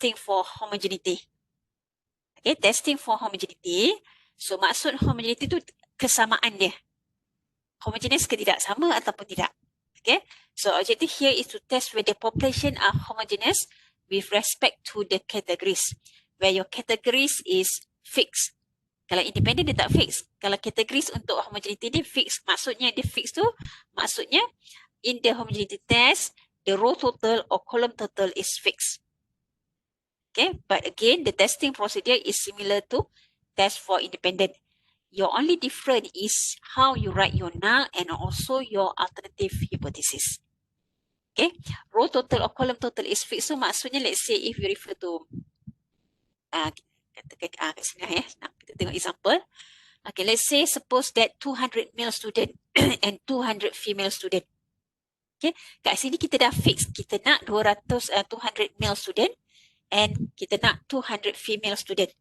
testing for homogeneity. Okay, testing for homogeneity. So maksud homogeneity tu kesamaan dia. Homogeneous ke tidak, sama ataupun tidak. Okay, so objective here is to test whether population are homogeneous with respect to the categories, where your categories is fixed. Kalau independent dia tak fix. Kalau categories untuk homogeneity dia fix. Maksudnya dia fix tu, maksudnya in the homogeneity test, the row total or column total is fixed. Okay, but again, the testing procedure is similar to test for independent. Your only difference is how you write your null and also your alternative hypothesis. Okay, row total or column total is fixed. So maksudnya, let's say if you refer to katakan kat sini kita tengok example. Okay, let's say suppose that 200 male student and 200 female student. Okay, kat sini kita dah fix, kita nak 200 male student and kita nak 200 female student.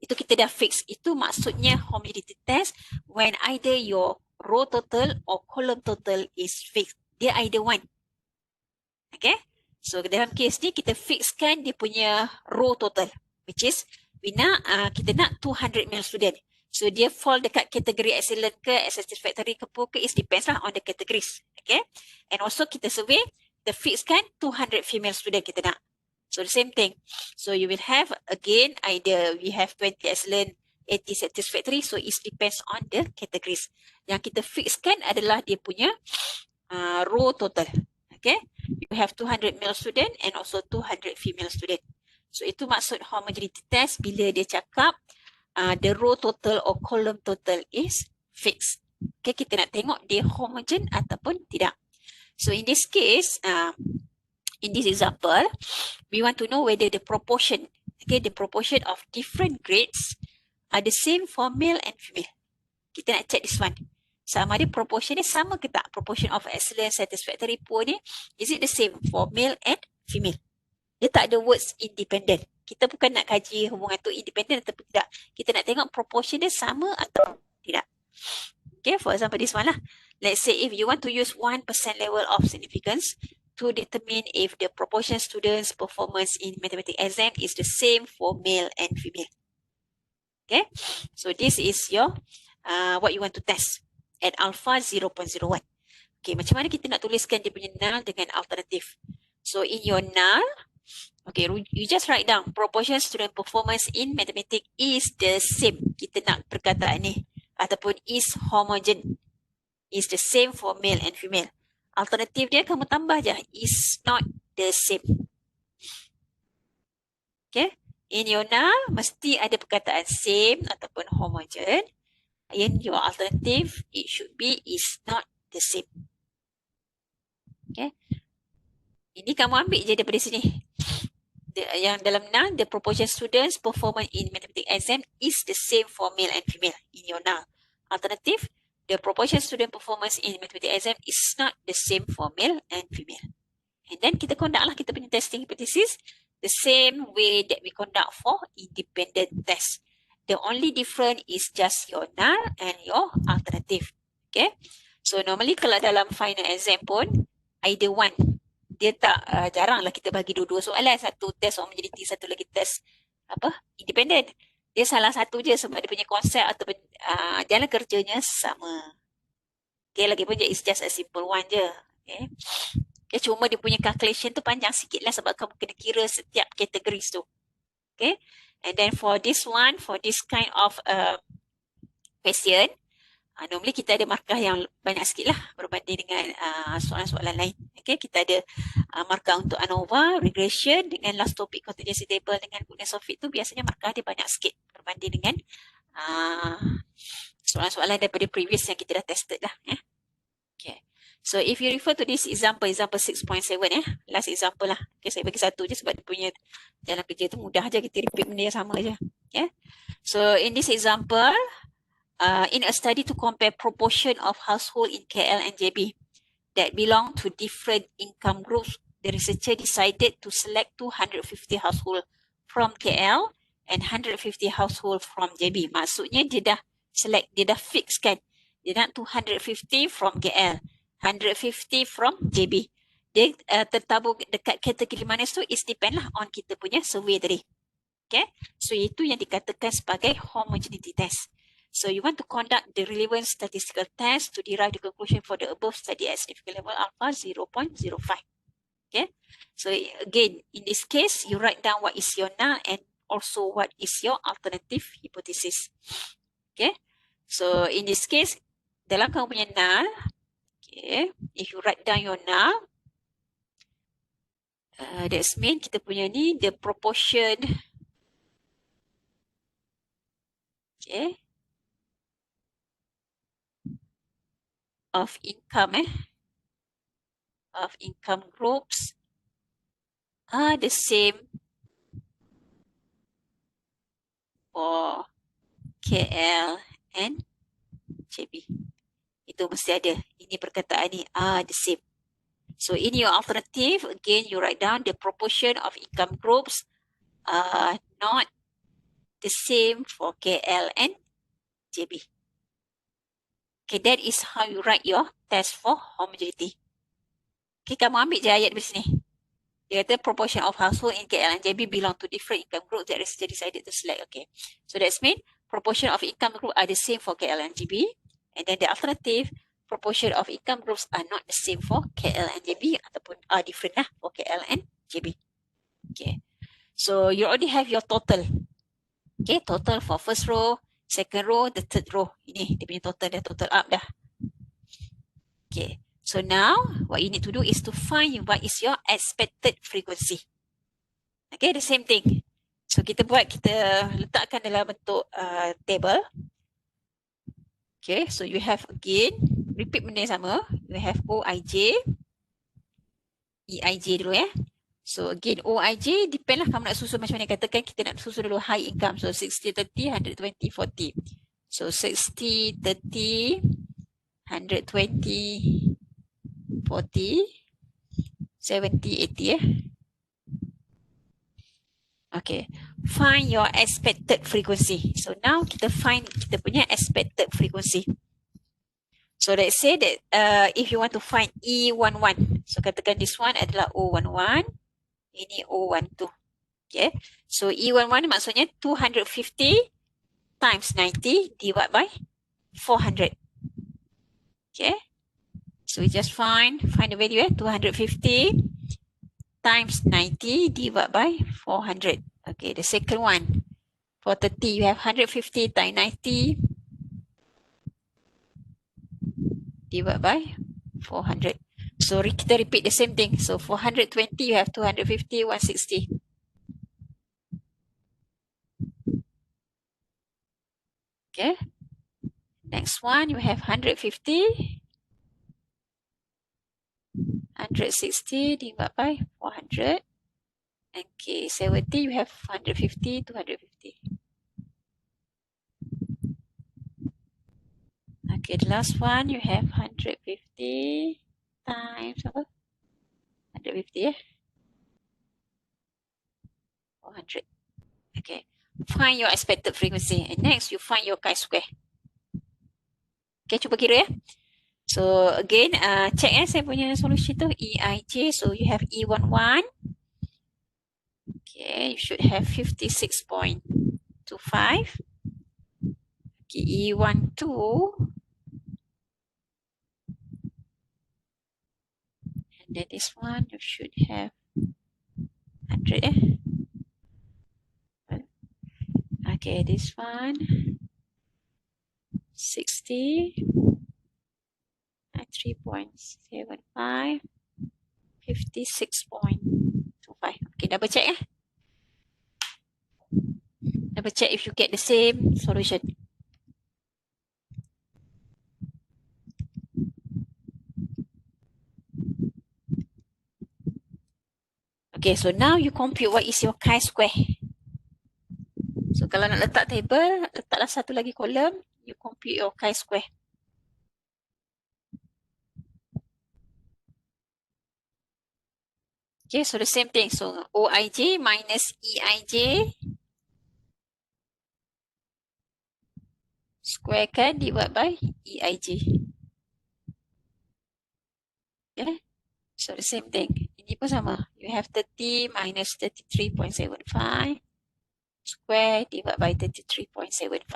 Itu kita dah fix. Itu maksudnya homogeneity test when either your row total or column total is fixed. Dia either one. Okay. So dalam case ni kita fixkan dia punya row total, which is kita nak 200 male student. So dia fall dekat kategori excellent ke, satisfactory ke, poor ke, it depends lah on the categories. Okay. And also kita survey, kita fixkan 200 female student kita nak. So the same thing. So you will have again either we have 20 excellent, 80 satisfactory. So it depends on the categories. Yang kita fixkan adalah dia punya row total. Okay. You have 200 male student and also 200 female student. So itu maksud homogeneity test bila dia cakap the row total or column total is fixed. Okay, kita nak tengok dia homogen ataupun tidak. So in this case, in this example, we want to know whether the proportion, okay, the proportion of different grades are the same for male and female. Kita nak check this one. Sama ada proportion ni sama ke tak? Proportion of excellent, satisfactory, poor ni, is it the same for male and female? Dia tak ada words independent. Kita bukan nak kaji hubungan tu independent atau tidak. Kita nak tengok proportion dia sama atau tidak. Okay, for example this one lah. Let's say if you want to use 1% level of significance to determine if the proportion students' performance in mathematics exam is the same for male and female. Okay, so this is your what you want to test at alpha 0.01. Okay, macam mana kita nak tuliskan dia punya null dengan alternatif? So in your null, okay, you just write down proportion student performance in mathematics is the same. Kita nak perkataan ni ataupun is homogen, is the same for male and female. Alternatif dia kamu tambah je, is not the same. Okay, in your null mesti ada perkataan same ataupun homogen. In your alternative it should be is not the same. Okay, ini kamu ambil je daripada sini. Yang dalam null, the proportion students performance in mathematics exam is the same for male and female in your null. Alternative, the proportion student performance in mathematics exam is not the same for male and female. And then kita conduct lah kita punya testing hypothesis the same way that we conduct for independent test. The only difference is just your null and your alternative. Okay. So normally kalau dalam final exam pun either one. Dia tak jaranglah kita bagi dua-dua soalan. Satu test homogeneity, satu lagi test independent. Dia salah satu je sebab dia punya konsep atau jalan kerjanya sama. Okay, lagi pun it's just a simple one je. Okay. Okay, cuma dia punya calculation tu panjang sikit lah sebab kamu kena kira setiap categories tu. Okay. And then for this one, for this kind of question, normally kita ada markah yang banyak sikit lah berbanding dengan soalan-soalan lain. Okay, kita ada markah untuk ANOVA, regression dengan last topic contingency table dengan goodness of fit tu biasanya markah dia banyak sikit berbanding dengan soalan-soalan daripada previous yang kita dah tested lah. Okay, so if you refer to this example 6.7 last example lah. Okay, saya bagi satu je sebab dia punya jalan kerja tu mudah je, kita repeat benda yang sama je. Okay, so in this example, in a study to compare proportion of household in KL and JB that belong to different income groups, the researcher decided to select 250 household from KL and 150 household from JB. Maksudnya dia dah select, dia dah fix kan. Dia nak 250 from KL, 150 from JB. dia tertabur dekat kategori mana tu is depend lah on kita punya survey tadi. Okay, so itu yang dikatakan sebagai homogeneity test. So you want to conduct the relevant statistical test to derive the conclusion for the above study at significant level alpha 0.05. Okay, so again, in this case, you write down what is your null and also what is your alternative hypothesis. Okay, so in this case, dalam kamu punya null, okay, if you write down your null, that's mean kita punya ni the proportion, okay, of income groups are the same for KL and JB. Itu mesti ada. Ini perkataan ni are the same. So in your alternative, again you write down the proportion of income groups are not the same for KL and JB. Okay, that is how you write your test for homogeneity. Okay, kamu ambil je ayat di sini. Dia kata proportion of household in KL and JB belong to different income groups that is decided to select. Okay, so that's mean proportion of income group are the same for KL and JB, and then the alternative proportion of income groups are not the same for KL and JB ataupun are different lah for KL and JB. Okay, so you already have your total. Okay, total for first row, second row, the third row. Ini dia punya total dah total up dah. Okay, so now what you need to do is to find what is your expected frequency. Okay, the same thing. So kita letakkan dalam bentuk table. Okay, so you have again, repeat benda yang sama. You have OIJ, EIJ dulu ya. So again, OIJ depend lah kamu nak susun macam mana. Katakan kita nak susun dulu high income. So 60, 30, 120, 40. So 60, 30, 120, 40, 70, 80 ya. Okay, find your expected frequency. So now kita find kita punya expected frequency. So let's say that if you want to find E11, so katakan this one adalah O11, ini O12. Okay, so E11 maksudnya 250 times 90 divided by 400. Okay, so we just find the value 250 times 90 divided by 400. Okay, the second one. For 30, you have 150 times 90 divided by 400. So kita repeat the same thing. So for 120, you have 250, 160. Okay. Next one, you have 150, 160 divided by 400. Okay, 70, you have 150, 250. Okay, the last one, you have 150 times apa? 150 ya? 400. Okay, find your expected frequency. And next, you find your chi-square. Okay, cuba kira ya. So again, check saya punya solution tu EIJ. So you have E11. Okay, you should have 56.25. Okay, E12. And then this one, you should have 100. Okay, this one, 60. 3.75, 56.25. Okay, double check ya. Double check if you get the same solution. Okay, so now you compute what is your chi-square. So kalau nak letak table, letaklah satu lagi kolom, you compute your chi-square. Okay, so the same thing. So OIJ minus EIJ square kan divided by EIJ. Okay. So the same thing. Ini pun sama. You have 30 minus 33.75 square divided by 33.75.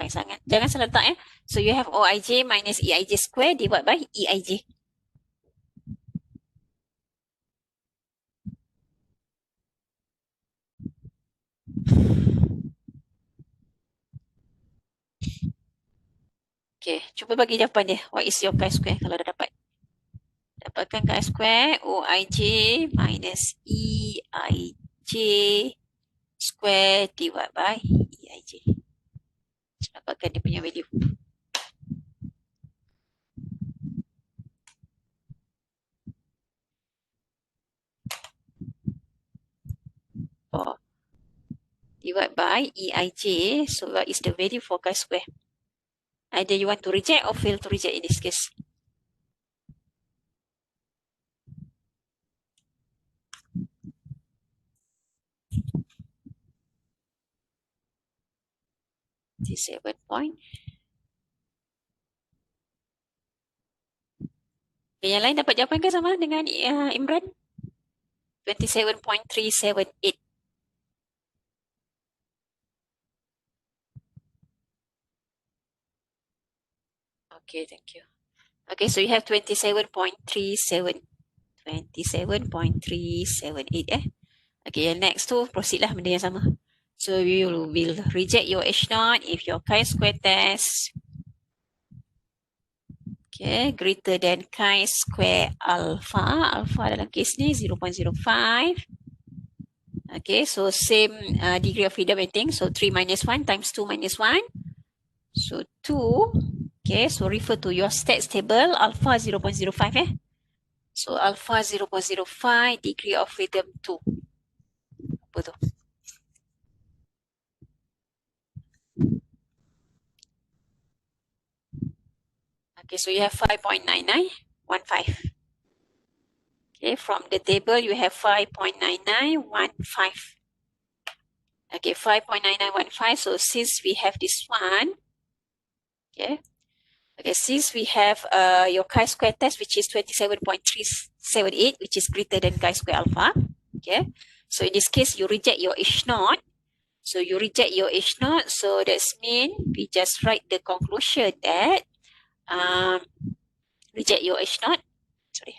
Jangan salah letak. So you have OIJ minus EIJ square divided by EIJ. Okay, cuba bagi jawapan dia. What is your chi-square kalau dah dapat? Dapatkan chi-square OIJ minus EIJ square divided by EIJ. Dapatkan dia punya value. Oh, divided by EIJ. So what is the value for chi-square? Either you want to reject or fail to reject in this case. Seven point. Okay, yang lain dapat jawapan ke sama dengan Imran? 27.378. Okay, thank you. Okay, so you have 27.378. Okay, yang next tu proceed lah benda yang sama. So you will reject your H0 if your chi-square test greater than chi-square alpha. Alpha dalam case ni 0.05. Okay, so same degree of freedom I think. So 3 minus 1 times 2 minus 1. So 2. Okay, so refer to your stats table. Alpha 0.05 So alpha 0.05, degree of freedom 2. Apa tu? Okay, so you have 5.9915. Okay, from the table you have 5.9915. Okay, 5.9915. So since we have this one, okay, since we have your chi-square test, which is 27.378, which is greater than chi-square alpha. Okay, so in this case you reject your H0. So you reject your H0. So that's mean we just write the conclusion that reject your H0. Sorry,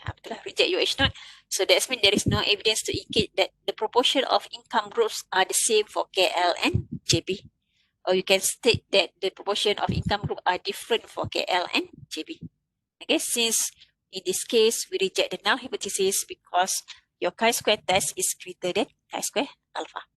reject your H0. So that's mean there is no evidence to indicate that the proportion of income groups are the same for KL and JB. Or you can state that the proportion of income group are different for KL and JB. Okay, since in this case we reject the null hypothesis because your chi-square test is greater than chi-square alpha.